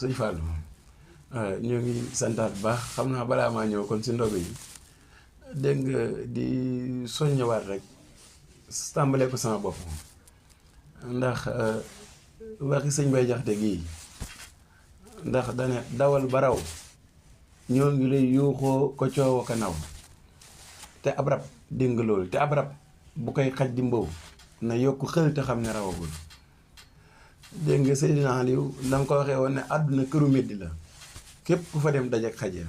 sëñ Fallou ñoo ngi santaat bu baax xam naa balaa maa ñëw kon si ndog yi dégg nga di soññewaat rek tàmbalee ko sama bopp ndax waxi sëñ Bay Jaxate gii ndax dane dawal baraw ñoo ngi lay yuuxoo ko coow ko naw te ab rab dégg nga loolu te ab rab bu koy xaj di mbow na yokk xël te xam ne rawagul dégg nga Seydina Aliou danga ko waxee woon ne àdduna këru meddi la képp ku fa dem dajek xaja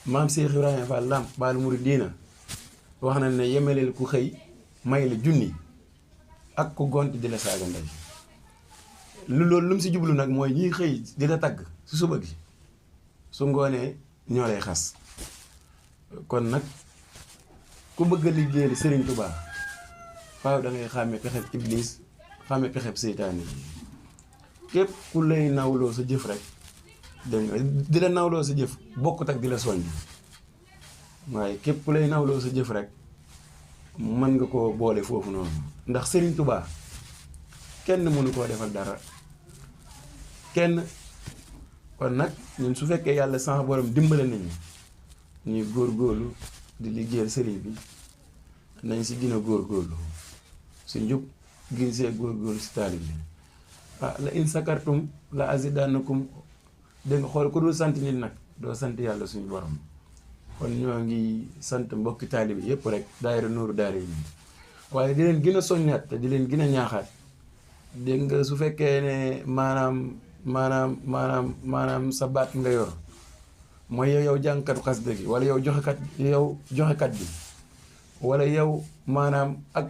maam Cheikh Ibrahima Fall Lamp Baal Muridiina wax na ne yemeleel ku xëy may la junni ak ku gont di la saaga ndey loolu lu mu si jublu nag mooy ñiy xëy di la tagg su suba gi su ngoonee ñoo lay xas kon nag ku bëgg a liggéeyal Serigne Touba faaw da ngay xàmme pexeb Iblis xàmme pexeb seytaane yi képp ku lay nawloo sa jëf rek dégg nga di la nawloo sa jëf bokkut ak di la soññ waaye képp ku lay nawloo sa jëf rek mën nga koo boole foofu noonu ndax Serigne Touba kenn mënu koo defal dara kenn kon nag ñun su fekkee yàlla sama borom dimbale nañu ñuy góorgóorlu di liggéeyal sëriñ bi nañ si gën a góorgóorlu si njub gin see góorgóorlu si taalib bi la in sakartum la azidannakum dégg nga xool ko dul sant nit nag doo sant yàlla suñu borom kon ñoo ngi sant mbokki taalib yi yëpp rek daayira Nuuru Daarayni waaye di leen gën a soññaat te di leen gën a ñaaxaat dégg nga su fekkee ne maanaam sa baat nga yor mooy yow jàngkatu xasida gi wala yow joxekat bi wala yow maanaam ak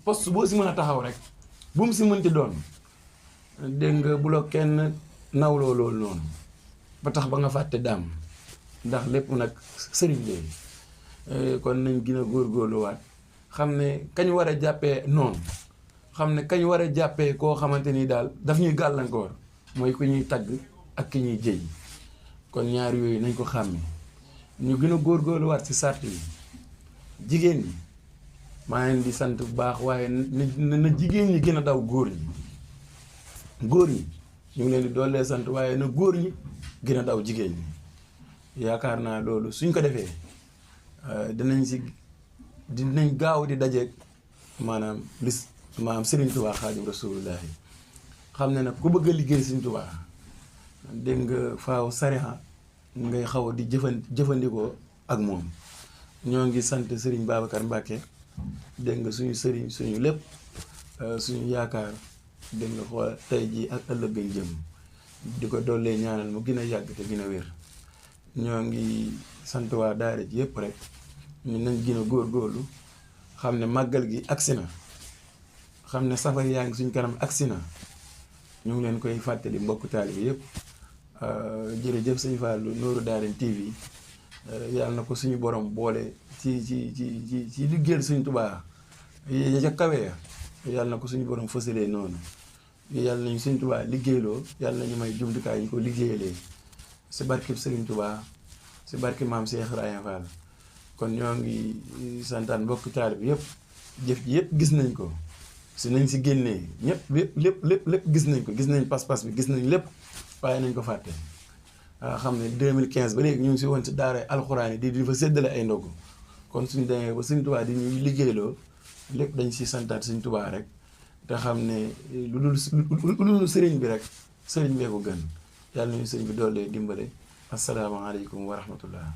poste boo si mën a taxaw rek bu mu si mënti doon dégg nga bu la kenn nawloo loolu noonu ba tax ba nga fàtte daam ndax lépp nag sëriñ léegi kon nañ gën a góorgóorluwaat xam ne kañ war a jàppee noonu xam ne kañ war a jàppee koo xamante ni daal daf ñuy gàllankoor mooy ku ñuy tagg ak ki ñuy jëy kon ñaar yooyu nañ ko xàmme ñu gën a góorgóorluwaat ci sart yi jigéen ñi maa leen di sant bu baax waaye na jigéen ñi gën a daw góor ñi ñu ngi leen di doolee sant waaye na góor ñi gën a daw jigéen ñi yaakaar naa loolu suñ ko defee dinañ gaaw di dajeeg maanaam Serigne Touba Xaadimu Rasuulullaahi xam ne nag ku bëgg a liggéey Serigne Touba dégg nga faaw sariha ngay xaw a di jëfandikoo ak moom ñoo ngi sant Serigne Babacar Mbacke dégg nga suñu sëriñ suñu lépp suñu yaakaar dégg nga xool tey jii ak ëllëg gañ jëm di ko dollee ñaanal mu gën a yàgg te gën a wér ñoo ngi sant waa daara ji yëpp rek ñu nañ gën a góorgóorlu xam ne màggal gi agsi na xam ne safar yaa ngi suñ kanam agsi na ñu ngi leen koy fàttali mbokku taalibe yëpp jërëjëf sëñ Fallou Nuuru Daarayni TV yàlla na ko suñu borom boole ci liggéeyal Sëñ Tuubaa ya ca kawe yàlla na ko suñu borom fësalee noonu yàlla nañu Sëñ Tuubaa liggéeyloo yàlla nañu may jumtukaay ñu ko liggéeyalee si barkeb Sëriñ Tuubaa si barke maam Cheikh Ibrahima Fall kon ñoo ngi santaan mbokku taalibe bi yëpp jëf ji yëpp gis nañ ko si nañ si génnee ñëpp lépp gis nañ ko gis nañ pas-pas bi gis nañ lépp waaye nañ ko fàtte xam ne 2015 ba léegi ñu ngi si woon si daara alxuraan yi di fa séddale ay ndogu kon suñu demee ba Sëñ Tuubaa di ñuy liggéeyloo lépp dañ si santaat Sëñ Tuubaa rek te xam ne lu dul sëriñ bi rek sëriñ bee ko gën yàlla nañu sëriñ bi doolee dimbale asalaamaaleykum wa rahmatullah